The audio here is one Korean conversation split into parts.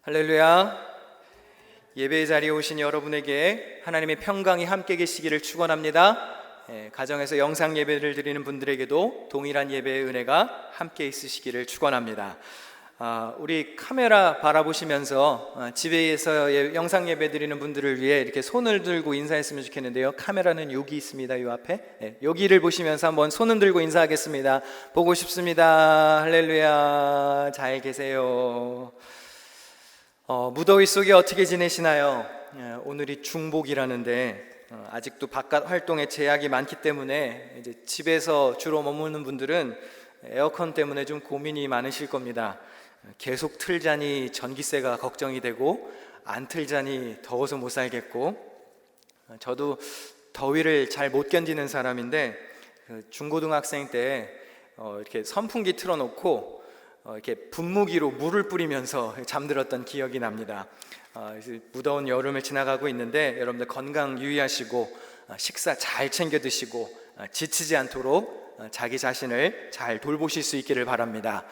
할렐루야. 예배의 자리에 오신 여러분에게 하나님의 평강이 함께 계시기를 축원합니다. 가정에서 영상 예배를 드리는 분들에게도 동일한 예배의 은혜가 함께 있으시기를 축원합니다. 우리 카메라 바라보시면서 집에서 영상 예배 드리는 분들을 위해 이렇게 손을 들고 인사했으면 좋겠는데요. 카메라는 여기 있습니다. 이 앞에. 여기를 보시면서 한번 손을 들고 인사하겠습니다. 보고 싶습니다. 할렐루야. 잘 계세요. 무더위 속에 어떻게 지내시나요? 오늘이 중복이라는데 아직도 바깥 활동에 제약이 많기 때문에 이제 집에서 주로 머무는 분들은 에어컨 때문에 좀 고민이 많으실 겁니다. 계속 틀자니 전기세가 걱정이 되고 안 틀자니 더워서 못 살겠고, 저도 더위를 잘 못 견디는 사람인데 중고등학생 때 이렇게 선풍기 틀어놓고 이렇게 분무기로 물을 뿌리면서 잠들었던 기억이 납니다. 무더운 여름을 지나가고 있는데 여러분들 건강 유의하시고 식사 잘 챙겨 드시고 지치지 않도록 자기 자신을 잘 돌보실 수 있기를 바랍니다.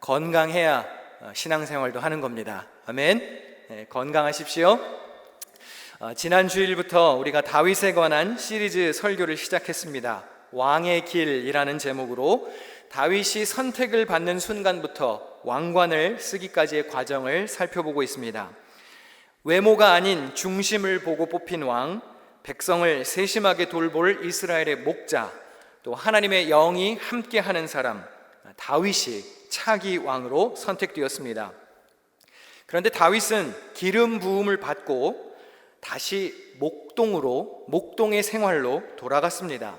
건강해야 신앙생활도 하는 겁니다. 아멘. 건강하십시오. 지난 주일부터 우리가 다윗에 관한 시리즈 설교를 시작했습니다. 왕의 길이라는 제목으로 다윗이 선택을 받는 순간부터 왕관을 쓰기까지의 과정을 살펴보고 있습니다. 외모가 아닌 중심을 보고 뽑힌 왕, 백성을 세심하게 돌볼 이스라엘의 목자, 또 하나님의 영이 함께하는 사람, 다윗이 차기 왕으로 선택되었습니다. 그런데 다윗은 기름 부음을 받고 다시 목동의 생활로 돌아갔습니다.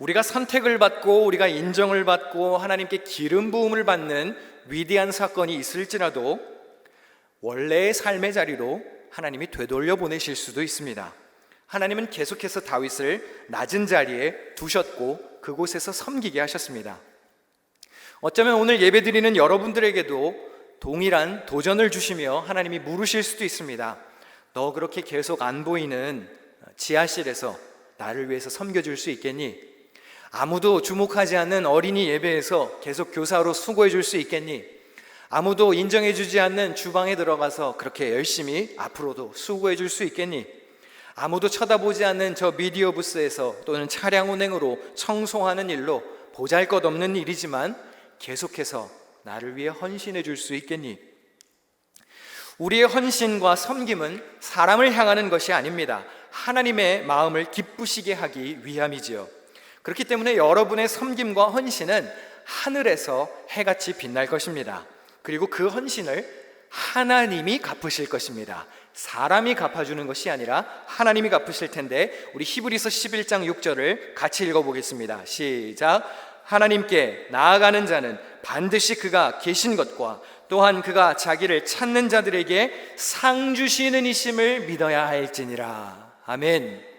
우리가 선택을 받고 우리가 인정을 받고 하나님께 기름 부음을 받는 위대한 사건이 있을지라도 원래의 삶의 자리로 하나님이 되돌려 보내실 수도 있습니다. 하나님은 계속해서 다윗을 낮은 자리에 두셨고 그곳에서 섬기게 하셨습니다. 어쩌면 오늘 예배드리는 여러분들에게도 동일한 도전을 주시며 하나님이 물으실 수도 있습니다. 너 그렇게 계속 안 보이는 지하실에서 나를 위해서 섬겨줄 수 있겠니? 아무도 주목하지 않는 어린이 예배에서 계속 교사로 수고해 줄 수 있겠니? 아무도 인정해 주지 않는 주방에 들어가서 그렇게 열심히 앞으로도 수고해 줄 수 있겠니? 아무도 쳐다보지 않는 저 미디어 부스에서 또는 차량 운행으로 청소하는 일로 보잘것없는 일이지만 계속해서 나를 위해 헌신해 줄 수 있겠니? 우리의 헌신과 섬김은 사람을 향하는 것이 아닙니다. 하나님의 마음을 기쁘시게 하기 위함이지요. 그렇기 때문에 여러분의 섬김과 헌신은 하늘에서 해같이 빛날 것입니다. 그리고 그 헌신을 하나님이 갚으실 것입니다. 사람이 갚아주는 것이 아니라 하나님이 갚으실 텐데, 우리 히브리서 11장 6절을 같이 읽어보겠습니다. 시작. 하나님께 나아가는 자는 반드시 그가 계신 것과 또한 그가 자기를 찾는 자들에게 상 주시는 이심을 믿어야 할지니라. 아멘.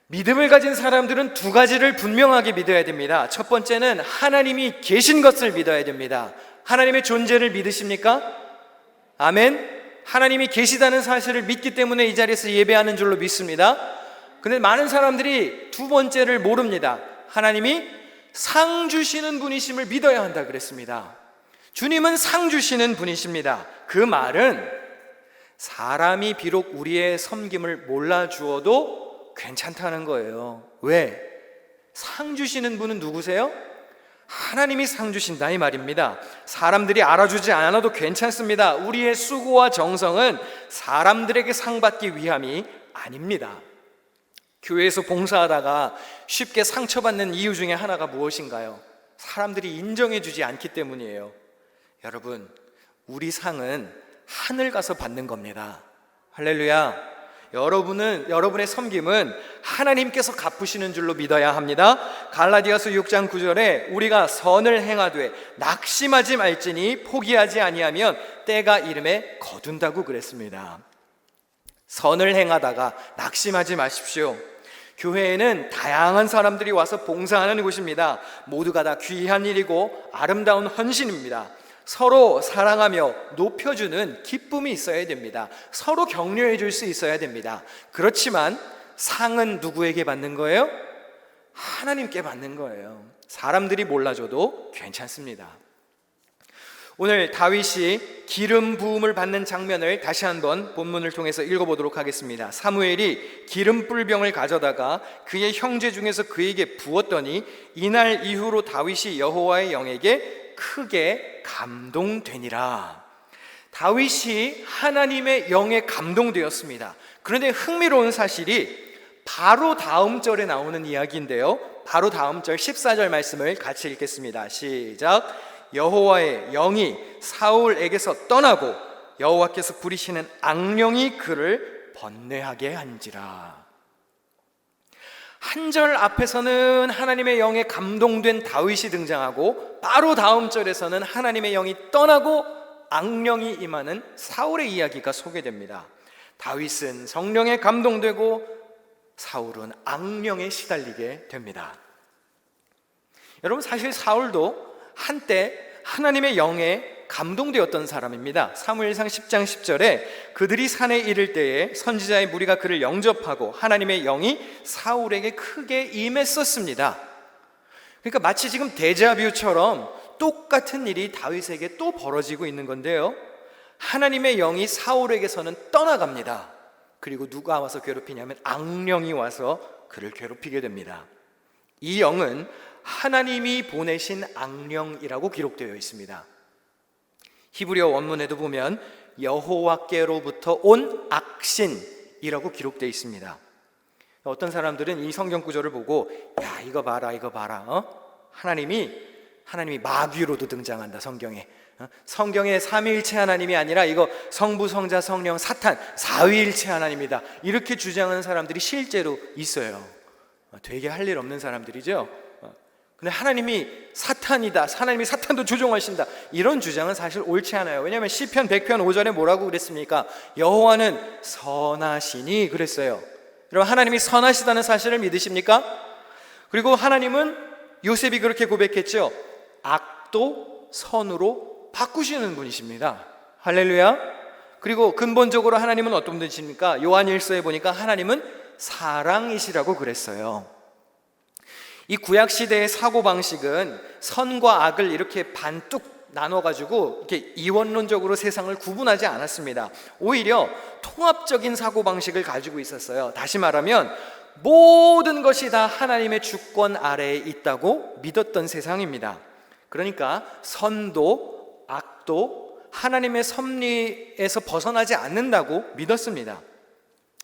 믿음을 가진 사람들은 두 가지를 분명하게 믿어야 됩니다. 첫 번째는 하나님이 계신 것을 믿어야 됩니다. 하나님의 존재를 믿으십니까? 아멘. 하나님이 계시다는 사실을 믿기 때문에 이 자리에서 예배하는 줄로 믿습니다. 근데 많은 사람들이 두 번째를 모릅니다. 하나님이 상 주시는 분이심을 믿어야 한다 그랬습니다. 주님은 상 주시는 분이십니다. 그 말은 사람이 비록 우리의 섬김을 몰라주어도 괜찮다는 거예요. 왜? 상 주시는 분은 누구세요? 하나님이 상 주신다 이 말입니다. 사람들이 알아주지 않아도 괜찮습니다. 우리의 수고와 정성은 사람들에게 상 받기 위함이 아닙니다. 교회에서 봉사하다가 쉽게 상처받는 이유 중에 하나가 무엇인가요? 사람들이 인정해 주지 않기 때문이에요. 여러분, 우리 상은 하늘 가서 받는 겁니다. 할렐루야. 여러분의 섬김은 하나님께서 갚으시는 줄로 믿어야 합니다. 갈라디아서 6장 9절에 우리가 선을 행하되 낙심하지 말지니 포기하지 아니하면 때가 이름에 거둔다고 그랬습니다. 선을 행하다가 낙심하지 마십시오. 교회에는 다양한 사람들이 와서 봉사하는 곳입니다. 모두가 다 귀한 일이고 아름다운 헌신입니다. 서로 사랑하며 높여주는 기쁨이 있어야 됩니다. 서로 격려해 줄 수 있어야 됩니다. 그렇지만 상은 누구에게 받는 거예요? 하나님께 받는 거예요. 사람들이 몰라줘도 괜찮습니다. 오늘 다윗이 기름 부음을 받는 장면을 다시 한번 본문을 통해서 읽어보도록 하겠습니다. 사무엘이 기름 뿔병을 가져다가 그의 형제 중에서 그에게 부었더니 이날 이후로 다윗이 여호와의 영에게 크게 감동되니라. 다윗이 하나님의 영에 감동되었습니다. 그런데 흥미로운 사실이 바로 다음 절에 나오는 이야기인데요, 바로 다음 절 14절 말씀을 같이 읽겠습니다. 시작. 여호와의 영이 사울에게서 떠나고 여호와께서 부리시는 악령이 그를 번뇌하게 한지라. 한 절 앞에서는 하나님의 영에 감동된 다윗이 등장하고 바로 다음 절에서는 하나님의 영이 떠나고 악령이 임하는 사울의 이야기가 소개됩니다. 다윗은 성령에 감동되고 사울은 악령에 시달리게 됩니다. 여러분, 사실 사울도 한때 하나님의 영에 감동되었던 사람입니다. 사무엘상 10장 10절에 그들이 산에 이를 때에 선지자의 무리가 그를 영접하고 하나님의 영이 사울에게 크게 임했었습니다. 그러니까 마치 지금 데자뷰처럼 똑같은 일이 다윗에게 또 벌어지고 있는 건데요, 하나님의 영이 사울에게서는 떠나갑니다. 그리고 누가 와서 괴롭히냐면 악령이 와서 그를 괴롭히게 됩니다. 이 영은 하나님이 보내신 악령이라고 기록되어 있습니다. 히브리어 원문에도 보면 여호와께로부터 온 악신이라고 기록되어 있습니다. 어떤 사람들은 이 성경 구절을 보고 야, 이거 봐라, 하나님이 마귀로도 등장한다, 성경에. 성경에 삼위일체 하나님이 아니라 이거 성부, 성자, 성령, 사탄, 사위일체 하나님이다, 이렇게 주장하는 사람들이 실제로 있어요. 되게 할 일 없는 사람들이죠. 근데 하나님이 사탄이다, 하나님이 사탄도 조종하신다, 이런 주장은 사실 옳지 않아요. 왜냐하면 시편 100편 5절에 뭐라고 그랬습니까? 여호와는 선하시니 그랬어요. 여러분, 하나님이 선하시다는 사실을 믿으십니까? 그리고 하나님은, 요셉이 그렇게 고백했죠, 악도 선으로 바꾸시는 분이십니다. 할렐루야. 그리고 근본적으로 하나님은 어떤 분이십니까? 요한일서에 보니까 하나님은 사랑이시라고 그랬어요. 이 구약시대의 사고방식은 선과 악을 이렇게 반뚝 나눠가지고 이렇게 이원론적으로 세상을 구분하지 않았습니다. 오히려 통합적인 사고방식을 가지고 있었어요. 다시 말하면 모든 것이 다 하나님의 주권 아래에 있다고 믿었던 세상입니다. 그러니까 선도 악도 하나님의 섭리에서 벗어나지 않는다고 믿었습니다.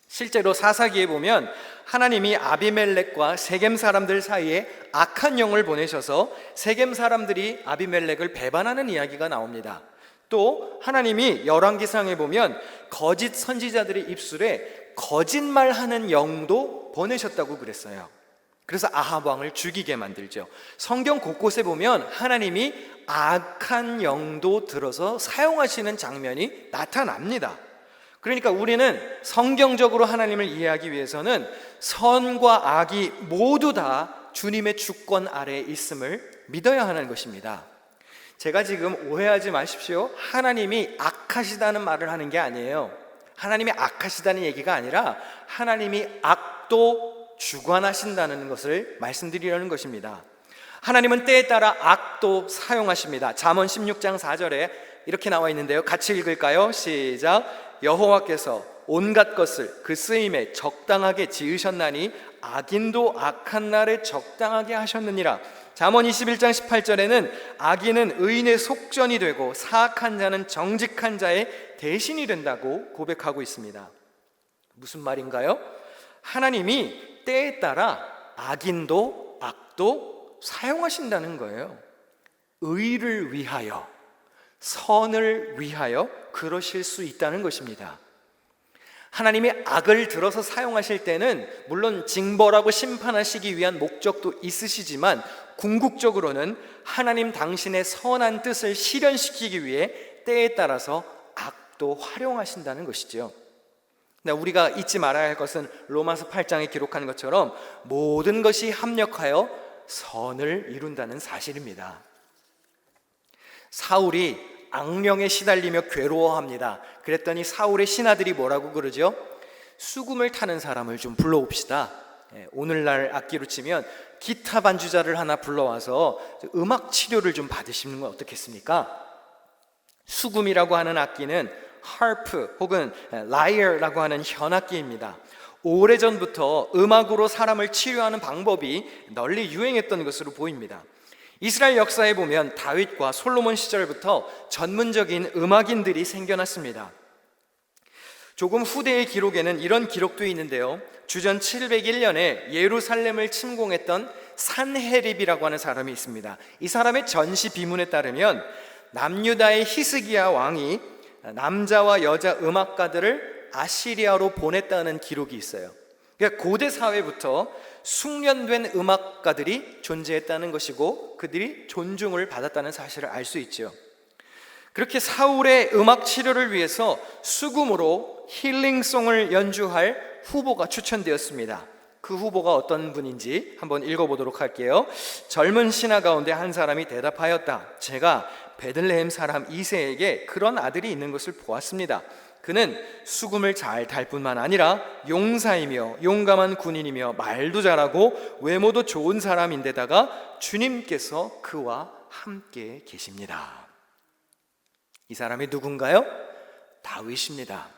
실제로 사사기에 보면 하나님이 아비멜렉과 세겜 사람들 사이에 악한 영을 보내셔서 세겜 사람들이 아비멜렉을 배반하는 이야기가 나옵니다. 또 하나님이 열왕기상에 보면 거짓 선지자들의 입술에 거짓말하는 영도 보내셨다고 그랬어요. 그래서 아합 왕을 죽이게 만들죠. 성경 곳곳에 보면 하나님이 악한 영도 들어서 사용하시는 장면이 나타납니다. 그러니까 우리는 성경적으로 하나님을 이해하기 위해서는 선과 악이 모두 다 주님의 주권 아래에 있음을 믿어야 하는 것입니다. 제가 지금 오해하지 마십시오. 하나님이 악하시다는 말을 하는 게 아니에요. 하나님이 악하시다는 얘기가 아니라 하나님이 악도 주관하신다는 것을 말씀드리려는 것입니다. 하나님은 때에 따라 악도 사용하십니다. 잠언 16장 4절에 이렇게 나와 있는데요, 같이 읽을까요? 시작. 여호와께서 온갖 것을 그 쓰임에 적당하게 지으셨나니 악인도 악한 날에 적당하게 하셨느니라. 잠언 21장 18절에는 악인은 의인의 속전이 되고 사악한 자는 정직한 자의 대신이 된다고 고백하고 있습니다. 무슨 말인가요? 하나님이 때에 따라 악인도 악도 사용하신다는 거예요. 의를 위하여, 선을 위하여 그러실 수 있다는 것입니다. 하나님이 악을 들어서 사용하실 때는 물론 징벌하고 심판하시기 위한 목적도 있으시지만 궁극적으로는 하나님 당신의 선한 뜻을 실현시키기 위해 때에 따라서 악도 활용하신다는 것이죠. 우리가 잊지 말아야 할 것은 로마서 8장에 기록한 것처럼 모든 것이 합력하여 선을 이룬다는 사실입니다. 사울이 악령에 시달리며 괴로워합니다. 그랬더니 사울의 신하들이 뭐라고 그러죠? 수금을 타는 사람을 좀 불러옵시다. 오늘날 악기로 치면 기타 반주자를 하나 불러와서 음악 치료를 좀 받으시는 건 어떻겠습니까? 수금이라고 하는 악기는 harp 혹은 lyre라고 하는 현악기입니다. 오래전부터 음악으로 사람을 치료하는 방법이 널리 유행했던 것으로 보입니다. 이스라엘 역사에 보면 다윗과 솔로몬 시절부터 전문적인 음악인들이 생겨났습니다. 조금 후대의 기록에는 이런 기록도 있는데요. 주전 701년에 예루살렘을 침공했던 산헤립이라고 하는 사람이 있습니다. 이 사람의 전시 비문에 따르면 남유다의 히스기야 왕이 남자와 여자 음악가들을 아시리아로 보냈다는 기록이 있어요. 그러니까 고대 사회부터 숙련된 음악가들이 존재했다는 것이고 그들이 존중을 받았다는 사실을 알 수 있죠. 그렇게 사울의 음악 치료를 위해서 수금으로 힐링송을 연주할 후보가 추천되었습니다. 그 후보가 어떤 분인지 한번 읽어보도록 할게요. 젊은 신하 가운데 한 사람이 대답하였다. 제가 베들레헴 사람 이새에게 그런 아들이 있는 것을 보았습니다. 그는 수금을 잘 탈 뿐만 아니라 용사이며 용감한 군인이며 말도 잘하고 외모도 좋은 사람인데다가 주님께서 그와 함께 계십니다. 이 사람이 누군가요? 다윗입니다.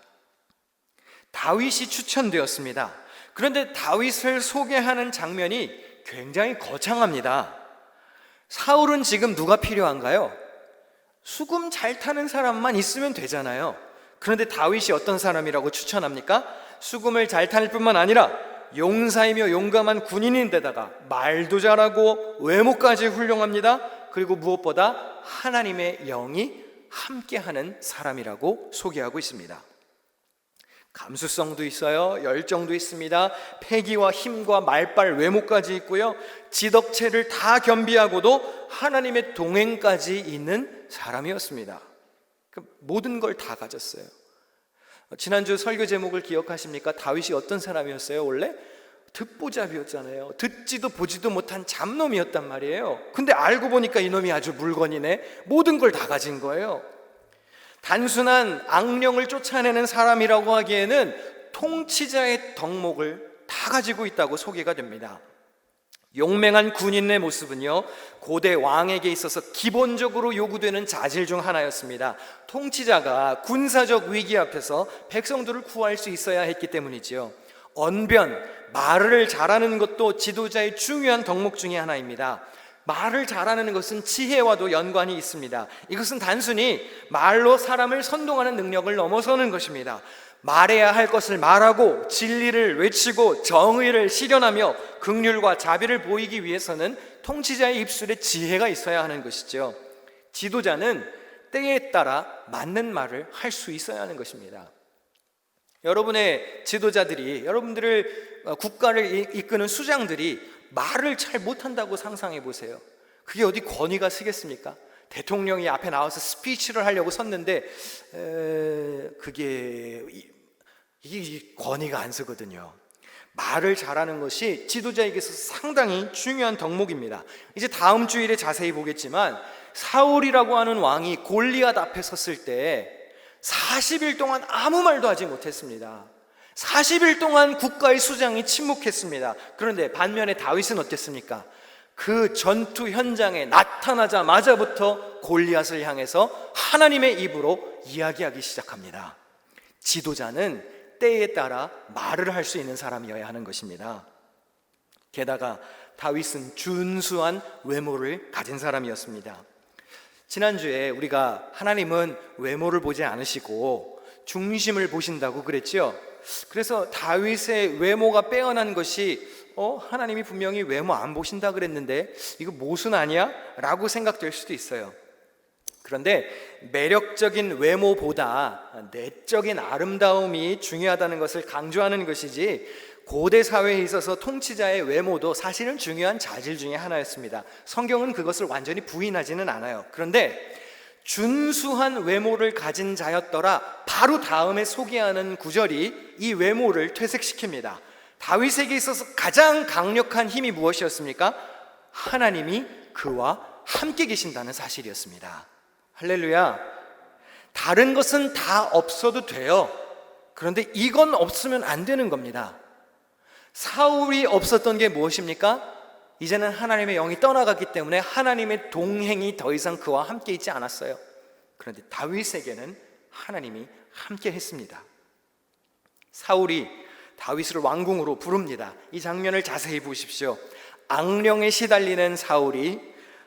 다윗이 추천되었습니다. 그런데 다윗을 소개하는 장면이 굉장히 거창합니다. 사울은 지금 누가 필요한가요? 수금 잘 타는 사람만 있으면 되잖아요. 그런데 다윗이 어떤 사람이라고 추천합니까? 수금을 잘 탈 뿐만 아니라 용사이며 용감한 군인인데다가 말도 잘하고 외모까지 훌륭합니다. 그리고 무엇보다 하나님의 영이 함께하는 사람이라고 소개하고 있습니다. 감수성도 있어요. 열정도 있습니다. 패기와 힘과 말빨 외모까지 있고요. 지덕체를 다 겸비하고도 하나님의 동행까지 있는 사람이었습니다. 모든 걸 다 가졌어요. 지난주 설교 제목을 기억하십니까? 다윗이 어떤 사람이었어요? 원래 듣보잡이었잖아요. 듣지도 보지도 못한 잡놈이었단 말이에요. 근데 알고 보니까 이놈이 아주 물건이네. 모든 걸 다 가진 거예요. 단순한 악령을 쫓아내는 사람이라고 하기에는 통치자의 덕목을 다 가지고 있다고 소개가 됩니다. 용맹한 군인의 모습은요, 고대 왕에게 있어서 기본적으로 요구되는 자질 중 하나였습니다. 통치자가 군사적 위기 앞에서 백성들을 구할 수 있어야 했기 때문이지요. 언변, 말을 잘하는 것도 지도자의 중요한 덕목 중에 하나입니다. 말을 잘하는 것은 지혜와도 연관이 있습니다. 이것은 단순히 말로 사람을 선동하는 능력을 넘어서는 것입니다. 말해야 할 것을 말하고 진리를 외치고 정의를 실현하며 긍휼과 자비를 보이기 위해서는 통치자의 입술에 지혜가 있어야 하는 것이죠. 지도자는 때에 따라 맞는 말을 할 수 있어야 하는 것입니다. 여러분의 지도자들이, 여러분들을 국가를 이끄는 수장들이 말을 잘 못한다고 상상해 보세요. 그게 어디 권위가 서겠습니까? 대통령이 앞에 나와서 스피치를 하려고 섰는데 이게 권위가 안 서거든요. 말을 잘하는 것이 지도자에게서 상당히 중요한 덕목입니다. 이제 다음 주일에 자세히 보겠지만 사울이라고 하는 왕이 골리앗 앞에 섰을 때 40일 동안 아무 말도 하지 못했습니다. 40일 동안 국가의 수장이 침묵했습니다. 그런데 반면에 다윗은 어땠습니까? 그 전투 현장에 나타나자마자부터 골리앗을 향해서 하나님의 입으로 이야기하기 시작합니다. 지도자는 때에 따라 말을 할 수 있는 사람이어야 하는 것입니다. 게다가 다윗은 준수한 외모를 가진 사람이었습니다. 지난주에 우리가 하나님은 외모를 보지 않으시고 중심을 보신다고 그랬죠. 그래서 다윗의 외모가 빼어난 것이 하나님이 분명히 외모 안 보신다 그랬는데 이거 모순 아니야? 라고 생각될 수도 있어요. 그런데 매력적인 외모보다 내적인 아름다움이 중요하다는 것을 강조하는 것이지, 고대 사회에 있어서 통치자의 외모도 사실은 중요한 자질 중에 하나였습니다. 성경은 그것을 완전히 부인하지는 않아요. 그런데 준수한 외모를 가진 자였더라, 바로 다음에 소개하는 구절이 이 외모를 퇴색시킵니다. 다윗에게 있어서 가장 강력한 힘이 무엇이었습니까? 하나님이 그와 함께 계신다는 사실이었습니다. 할렐루야. 다른 것은 다 없어도 돼요. 그런데 이건 없으면 안 되는 겁니다. 사울이 없었던 게 무엇입니까? 이제는 하나님의 영이 떠나갔기 때문에 하나님의 동행이 더 이상 그와 함께 있지 않았어요. 그런데 다윗에게는 하나님이 함께 했습니다. 사울이 다윗을 왕궁으로 부릅니다. 이 장면을 자세히 보십시오. 악령에 시달리는 사울이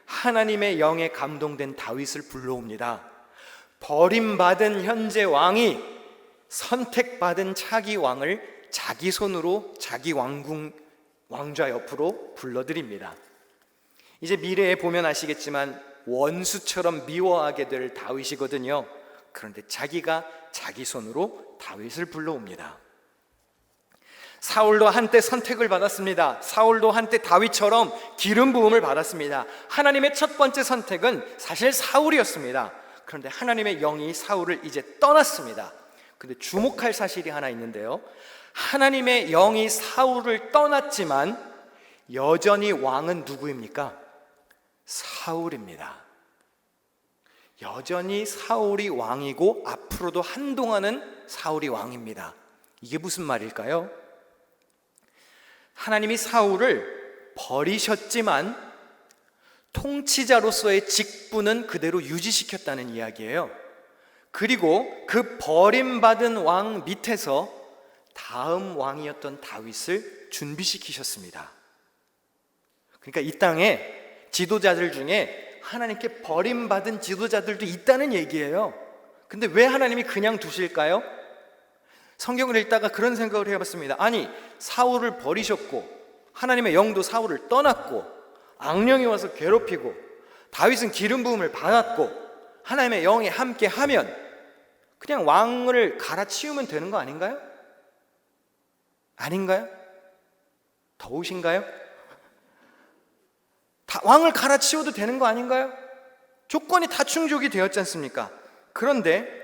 하나님의 영에 감동된 다윗을 불러옵니다. 버림받은 현재 왕이 선택받은 차기 왕을 자기 손으로 자기 왕궁 왕좌 옆으로 불러들입니다. 이제 미래에 보면 아시겠지만 원수처럼 미워하게 될 다윗이거든요. 그런데 자기가 자기 손으로 다윗을 불러옵니다. 사울도 한때 선택을 받았습니다. 사울도 한때 다윗처럼 기름 부음을 받았습니다. 하나님의 첫 번째 선택은 사실 사울이었습니다. 그런데 하나님의 영이 사울을 이제 떠났습니다. 근데 주목할 사실이 하나 있는데요, 하나님의 영이 사울을 떠났지만 여전히 왕은 누구입니까? 사울입니다. 여전히 사울이 왕이고 앞으로도 한동안은 사울이 왕입니다. 이게 무슨 말일까요? 하나님이 사울을 버리셨지만 통치자로서의 직분은 그대로 유지시켰다는 이야기예요. 그리고 그 버림받은 왕 밑에서 다음 왕이었던 다윗을 준비시키셨습니다. 그러니까 이 땅에 지도자들 중에 하나님께 버림받은 지도자들도 있다는 얘기예요. 근데 왜 하나님이 그냥 두실까요? 성경을 읽다가 그런 생각을 해봤습니다. 아니, 사울을 버리셨고 하나님의 영도 사울을 떠났고 악령이 와서 괴롭히고 다윗은 기름 부음을 받았고 하나님의 영이 함께 하면 그냥 왕을 갈아치우면 되는 거 아닌가요? 아닌가요? 더우신가요? 왕을 갈아치워도 되는 거 아닌가요? 조건이 다 충족이 되었지 않습니까? 그런데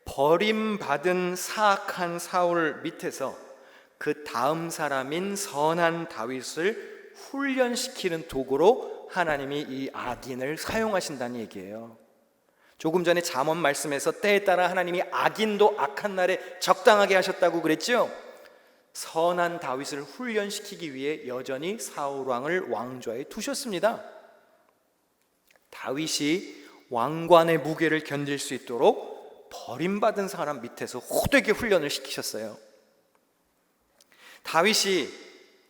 버림받은 사악한 사울 밑에서 그 다음 사람인 선한 다윗을 훈련시키는 도구로 하나님이 이 악인을 사용하신다는 얘기예요. 조금 전에 잠언 말씀에서 때에 따라 하나님이 악인도 악한 날에 적당하게 하셨다고 그랬죠? 선한 다윗을 훈련시키기 위해 여전히 사울 왕을 왕좌에 두셨습니다. 다윗이 왕관의 무게를 견딜 수 있도록 버림받은 사람 밑에서 호되게 훈련을 시키셨어요. 다윗이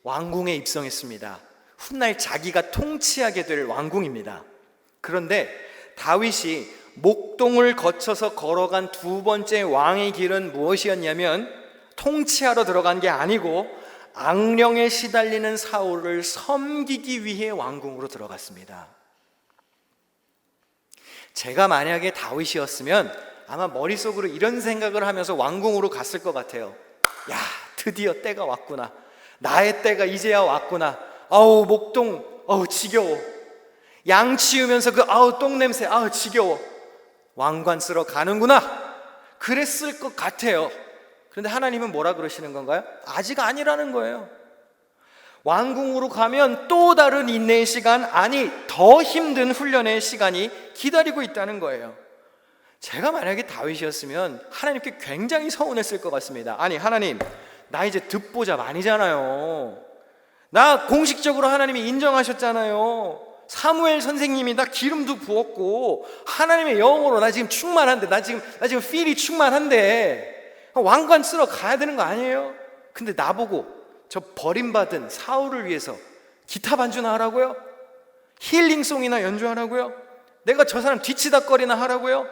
왕궁에 입성했습니다. 훗날 자기가 통치하게 될 왕궁입니다. 그런데 다윗이 목동을 거쳐서 걸어간 두 번째 왕의 길은 무엇이었냐면 통치하러 들어간 게 아니고 악령에 시달리는 사울을 섬기기 위해 왕궁으로 들어갔습니다. 제가 만약에 다윗이었으면 아마 머릿속으로 이런 생각을 하면서 왕궁으로 갔을 것 같아요. 야, 드디어 때가 왔구나. 나의 때가 이제야 왔구나. 아우, 목동, 아우, 지겨워. 양 치우면서 그 아우, 똥냄새, 아우, 지겨워. 왕관 쓰러 가는구나. 그랬을 것 같아요. 그런데 하나님은 뭐라 그러시는 건가요? 아직 아니라는 거예요. 왕궁으로 가면 또 다른 인내의 시간, 아니 더 힘든 훈련의 시간이 기다리고 있다는 거예요. 제가 만약에 다윗이었으면 하나님께 굉장히 서운했을 것 같습니다. 아니 하나님, 나 이제 듣보잡 아니잖아요. 나 공식적으로 하나님이 인정하셨잖아요. 사무엘 선생님이 나 기름도 부었고 하나님의 영으로 나 지금 충만한데, 나 지금 필이 충만한데 왕관 쓰러 가야 되는 거 아니에요? 근데 나보고 저 버림받은 사울을 위해서 기타 반주나 하라고요? 힐링송이나 연주하라고요? 내가 저 사람 뒤치다거리나 하라고요?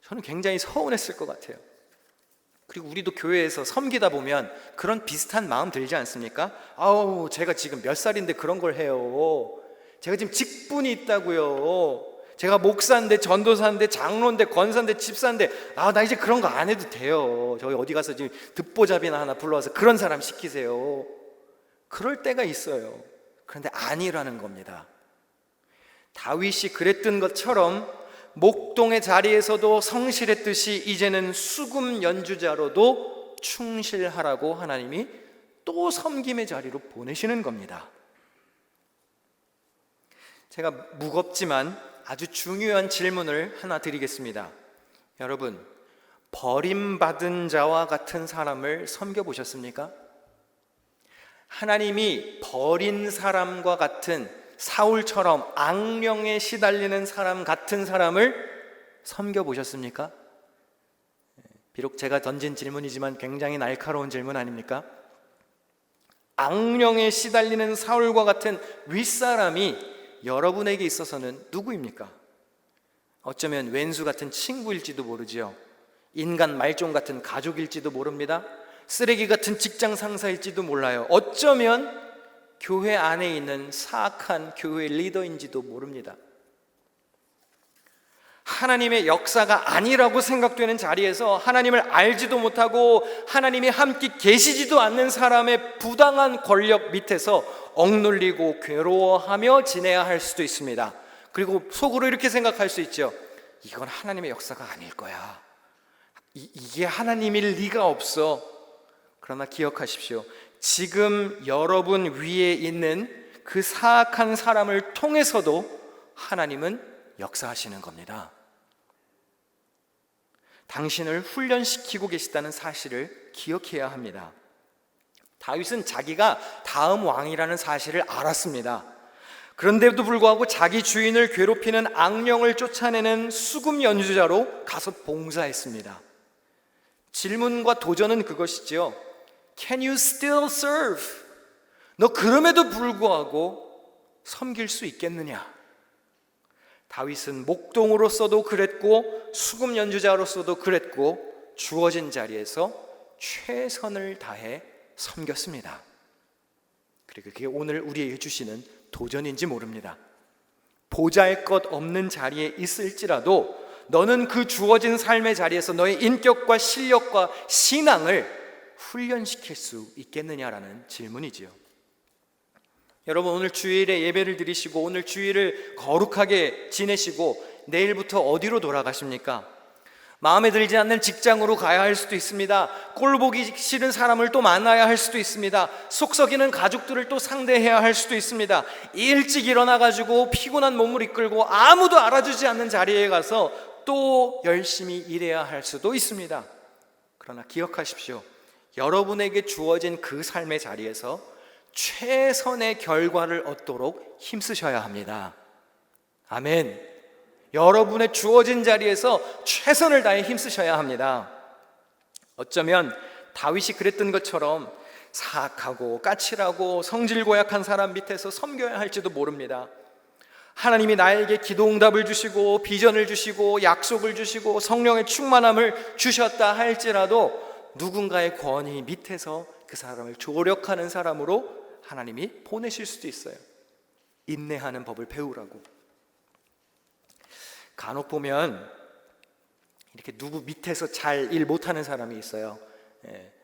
저는 굉장히 서운했을 것 같아요. 그리고 우리도 교회에서 섬기다 보면 그런 비슷한 마음 들지 않습니까? 아우, 제가 지금 몇 살인데 그런 걸 해요. 제가 지금 직분이 있다고요. 제가 목사인데, 전도사인데, 장로인데, 권사인데, 집사인데, 나 이제 그런 거 안 해도 돼요. 저희 어디 가서 지금 듣보잡이나 하나 불러와서 그런 사람 시키세요. 그럴 때가 있어요. 그런데 아니라는 겁니다. 다윗이 그랬던 것처럼 목동의 자리에서도 성실했듯이 이제는 수금 연주자로도 충실하라고 하나님이 또 섬김의 자리로 보내시는 겁니다. 제가 무겁지만 아주 중요한 질문을 하나 드리겠습니다. 여러분, 버림받은 자와 같은 사람을 섬겨보셨습니까? 하나님이 버린 사람과 같은, 사울처럼 악령에 시달리는 사람 같은 사람을 섬겨보셨습니까? 비록 제가 던진 질문이지만 굉장히 날카로운 질문 아닙니까? 악령에 시달리는 사울과 같은 윗사람이 여러분에게 있어서는 누구입니까? 어쩌면 왼수 같은 친구일지도 모르지요. 인간 말종 같은 가족일지도 모릅니다. 쓰레기 같은 직장 상사일지도 몰라요. 어쩌면 교회 안에 있는 사악한 교회 리더인지도 모릅니다. 하나님의 역사가 아니라고 생각되는 자리에서 하나님을 알지도 못하고 하나님이 함께 계시지도 않는 사람의 부당한 권력 밑에서 억눌리고 괴로워하며 지내야 할 수도 있습니다. 그리고 속으로 이렇게 생각할 수 있죠. 이건 하나님의 역사가 아닐 거야. 이게 하나님일 리가 없어. 그러나 기억하십시오. 지금 여러분 위에 있는 그 사악한 사람을 통해서도 하나님은 역사하시는 겁니다. 당신을 훈련시키고 계시다는 사실을 기억해야 합니다. 다윗은 자기가 다음 왕이라는 사실을 알았습니다. 그런데도 불구하고 자기 주인을 괴롭히는 악령을 쫓아내는 수금 연주자로 가서 봉사했습니다. 질문과 도전은 그것이지요. Can you still serve? 너 그럼에도 불구하고 섬길 수 있겠느냐? 다윗은 목동으로서도 그랬고 수금 연주자로서도 그랬고 주어진 자리에서 최선을 다해 섬겼습니다. 그리고 그게 오늘 우리에게 주시는 도전인지 모릅니다. 보잘것없는 자리에 있을지라도 너는 그 주어진 삶의 자리에서 너의 인격과 실력과 신앙을 훈련시킬 수 있겠느냐라는 질문이지요. 여러분, 오늘 주일에 예배를 드리시고 오늘 주일을 거룩하게 지내시고 내일부터 어디로 돌아가십니까? 마음에 들지 않는 직장으로 가야 할 수도 있습니다. 꼴 보기 싫은 사람을 또 만나야 할 수도 있습니다. 속 썩이는 가족들을 또 상대해야 할 수도 있습니다. 일찍 일어나가지고 피곤한 몸을 이끌고 아무도 알아주지 않는 자리에 가서 또 열심히 일해야 할 수도 있습니다. 그러나 기억하십시오. 여러분에게 주어진 그 삶의 자리에서 최선의 결과를 얻도록 힘쓰셔야 합니다. 아멘. 여러분의 주어진 자리에서 최선을 다해 힘쓰셔야 합니다. 어쩌면 다윗이 그랬던 것처럼 사악하고 까칠하고 성질 고약한 사람 밑에서 섬겨야 할지도 모릅니다. 하나님이 나에게 기도응답을 주시고 비전을 주시고 약속을 주시고 성령의 충만함을 주셨다 할지라도 누군가의 권위 밑에서 그 사람을 조력하는 사람으로 하나님이 보내실 수도 있어요. 인내하는 법을 배우라고. 간혹 보면 이렇게 누구 밑에서 잘 일 못하는 사람이 있어요.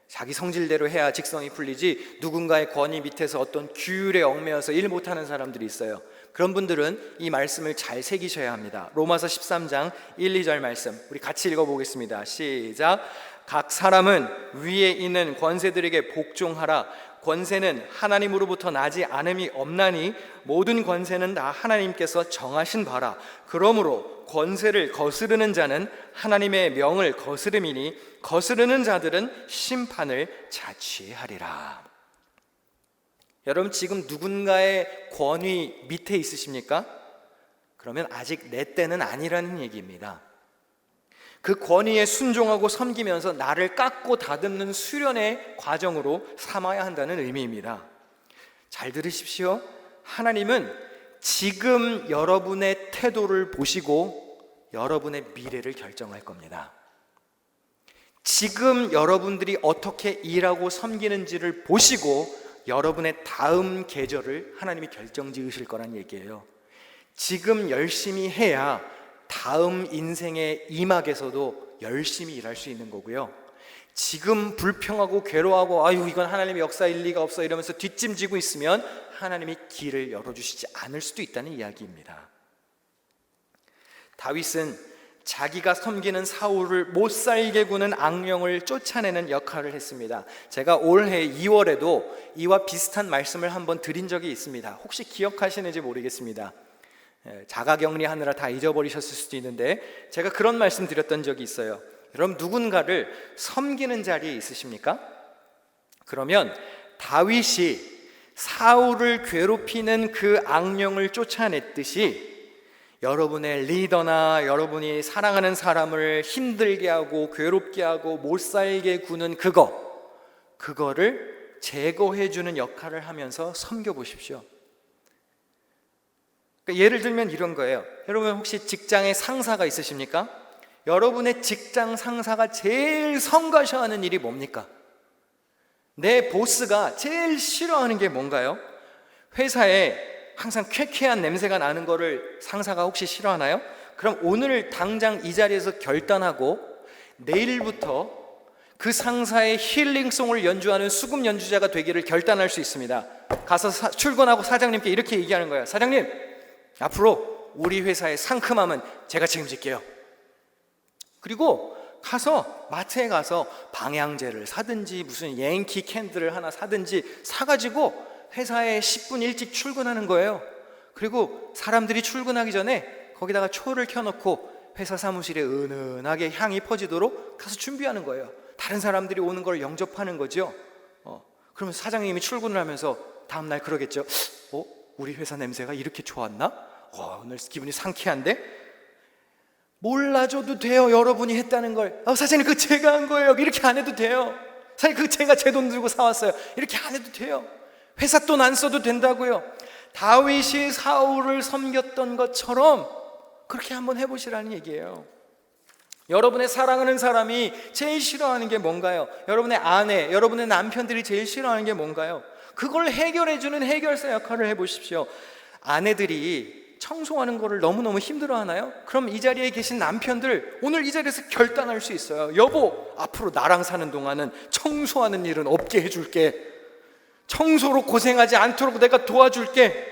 자기 성질대로 해야 직성이 풀리지 누군가의 권위 밑에서 어떤 규율에 얽매여서 일 못하는 사람들이 있어요. 그런 분들은 이 말씀을 잘 새기셔야 합니다. 로마서 13장 1, 2절 말씀 우리 같이 읽어보겠습니다. 시작. 각 사람은 위에 있는 권세들에게 복종하라. 권세는 하나님으로부터 나지 않음이 없나니 모든 권세는 다 하나님께서 정하신 바라. 그러므로 권세를 거스르는 자는 하나님의 명을 거스름이니 거스르는 자들은 심판을 자취하리라. 여러분, 지금 누군가의 권위 밑에 있으십니까? 그러면 아직 내 때는 아니라는 얘기입니다. 그 권위에 순종하고 섬기면서 나를 깎고 다듬는 수련의 과정으로 삼아야 한다는 의미입니다. 잘 들으십시오. 하나님은 지금 여러분의 태도를 보시고 여러분의 미래를 결정할 겁니다. 지금 여러분들이 어떻게 일하고 섬기는지를 보시고 여러분의 다음 계절을 하나님이 결정 지으실 거란 얘기예요. 지금 열심히 해야 다음 인생의 이막에서도 열심히 일할 수 있는 거고요. 지금 불평하고 괴로워하고 아유 이건 하나님의 역사일 리가 없어 이러면서 뒷짐지고 있으면 하나님이 길을 열어주시지 않을 수도 있다는 이야기입니다. 다윗은 자기가 섬기는 사울을 못살게 구는 악령을 쫓아내는 역할을 했습니다. 제가 올해 2월에도 이와 비슷한 말씀을 한번 드린 적이 있습니다. 혹시 기억하시는지 모르겠습니다. 자가격리하느라 다 잊어버리셨을 수도 있는데 제가 그런 말씀 드렸던 적이 있어요. 여러분, 누군가를 섬기는 자리에 있으십니까? 그러면 다윗이 사울을 괴롭히는 그 악령을 쫓아냈듯이 여러분의 리더나 여러분이 사랑하는 사람을 힘들게 하고 괴롭게 하고 못 살게 구는 그거를 제거해 주는 역할을 하면서 섬겨 보십시오. 그러니까 예를 들면 이런 거예요. 여러분 혹시 직장에 상사가 있으십니까? 여러분의 직장 상사가 제일 성가셔하는 일이 뭡니까? 내 보스가 제일 싫어하는 게 뭔가요? 회사에 항상 쾌쾌한 냄새가 나는 거를 상사가 혹시 싫어하나요? 그럼 오늘 당장 이 자리에서 결단하고 내일부터 그 상사의 힐링송을 연주하는 수금 연주자가 되기를 결단할 수 있습니다. 가서 출근하고 사장님께 이렇게 얘기하는 거예요. 사장님, 앞으로 우리 회사의 상큼함은 제가 책임질게요. 그리고 가서 마트에 가서 방향제를 사든지 무슨 옌키 캔들을 하나 사든지 사가지고 회사에 10분 일찍 출근하는 거예요. 그리고 사람들이 출근하기 전에 거기다가 초를 켜놓고 회사 사무실에 은은하게 향이 퍼지도록 가서 준비하는 거예요. 다른 사람들이 오는 걸 영접하는 거죠. 그러면 사장님이 출근을 하면서 다음날 그러겠죠. 우리 회사 냄새가 이렇게 좋았나? 오늘 기분이 상쾌한데? 몰라줘도 돼요. 여러분이 했다는 걸. 사장님 그거 제가 한 거예요. 이렇게 안 해도 돼요. 사장님 그거 제가 제 돈 들고 사왔어요. 이렇게 안 해도 돼요. 회사 돈 안 써도 된다고요. 다윗이 사울을 섬겼던 것처럼 그렇게 한번 해보시라는 얘기예요. 여러분의 사랑하는 사람이 제일 싫어하는 게 뭔가요? 여러분의 아내, 여러분의 남편들이 제일 싫어하는 게 뭔가요? 그걸 해결해주는 해결사 역할을 해보십시오. 아내들이 청소하는 거를 너무너무 힘들어하나요? 그럼 이 자리에 계신 남편들 오늘 이 자리에서 결단할 수 있어요. 여보, 앞으로 나랑 사는 동안은 청소하는 일은 없게 해줄게. 청소로 고생하지 않도록 내가 도와줄게.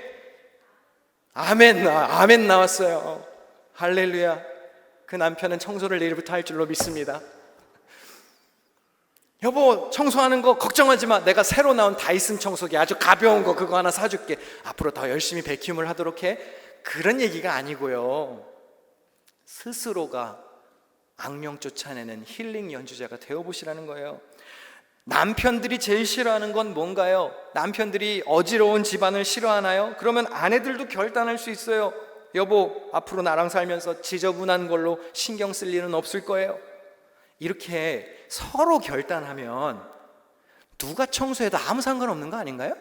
아멘, 아멘 나왔어요. 할렐루야. 그 남편은 청소를 내일부터 할 줄로 믿습니다. 여보, 청소하는 거 걱정하지 마. 내가 새로 나온 다이슨 청소기 아주 가벼운 거 그거 하나 사줄게. 앞으로 더 열심히 베큐음을 하도록 해. 그런 얘기가 아니고요. 스스로가 악령 쫓아내는 힐링 연주자가 되어보시라는 거예요. 남편들이 제일 싫어하는 건 뭔가요? 남편들이 어지러운 집안을 싫어하나요? 그러면 아내들도 결단할 수 있어요. 여보, 앞으로 나랑 살면서 지저분한 걸로 신경 쓸 일은 없을 거예요. 이렇게 서로 결단하면 누가 청소해도 아무 상관없는 거 아닌가요?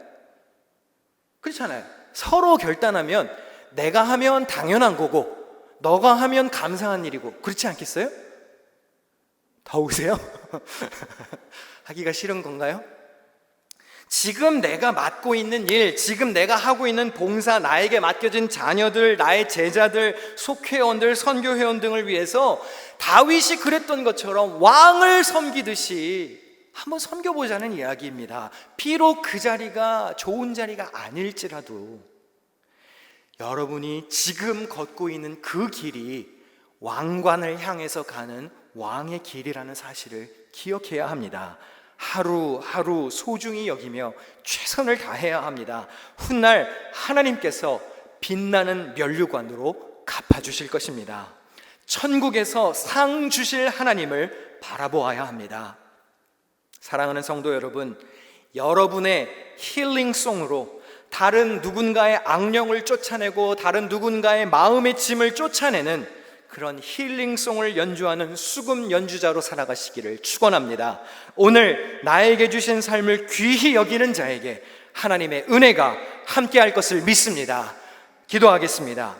그렇잖아요. 서로 결단하면 내가 하면 당연한 거고 너가 하면 감사한 일이고 그렇지 않겠어요? 더우세요? 하기가 싫은 건가요? 지금 내가 맡고 있는 일, 지금 내가 하고 있는 봉사, 나에게 맡겨진 자녀들, 나의 제자들, 속회원들, 선교회원 등을 위해서 다윗이 그랬던 것처럼 왕을 섬기듯이 한번 섬겨보자는 이야기입니다. 비록 그 자리가 좋은 자리가 아닐지라도 여러분이 지금 걷고 있는 그 길이 왕관을 향해서 가는 왕의 길이라는 사실을 기억해야 합니다. 하루하루 소중히 여기며 최선을 다해야 합니다. 훗날 하나님께서 빛나는 면류관으로 갚아주실 것입니다. 천국에서 상 주실 하나님을 바라보아야 합니다. 사랑하는 성도 여러분, 여러분의 힐링송으로 다른 누군가의 악령을 쫓아내고 다른 누군가의 마음의 짐을 쫓아내는 그런 힐링송을 연주하는 수금 연주자로 살아가시기를 축원합니다. 오늘 나에게 주신 삶을 귀히 여기는 자에게 하나님의 은혜가 함께할 것을 믿습니다. 기도하겠습니다.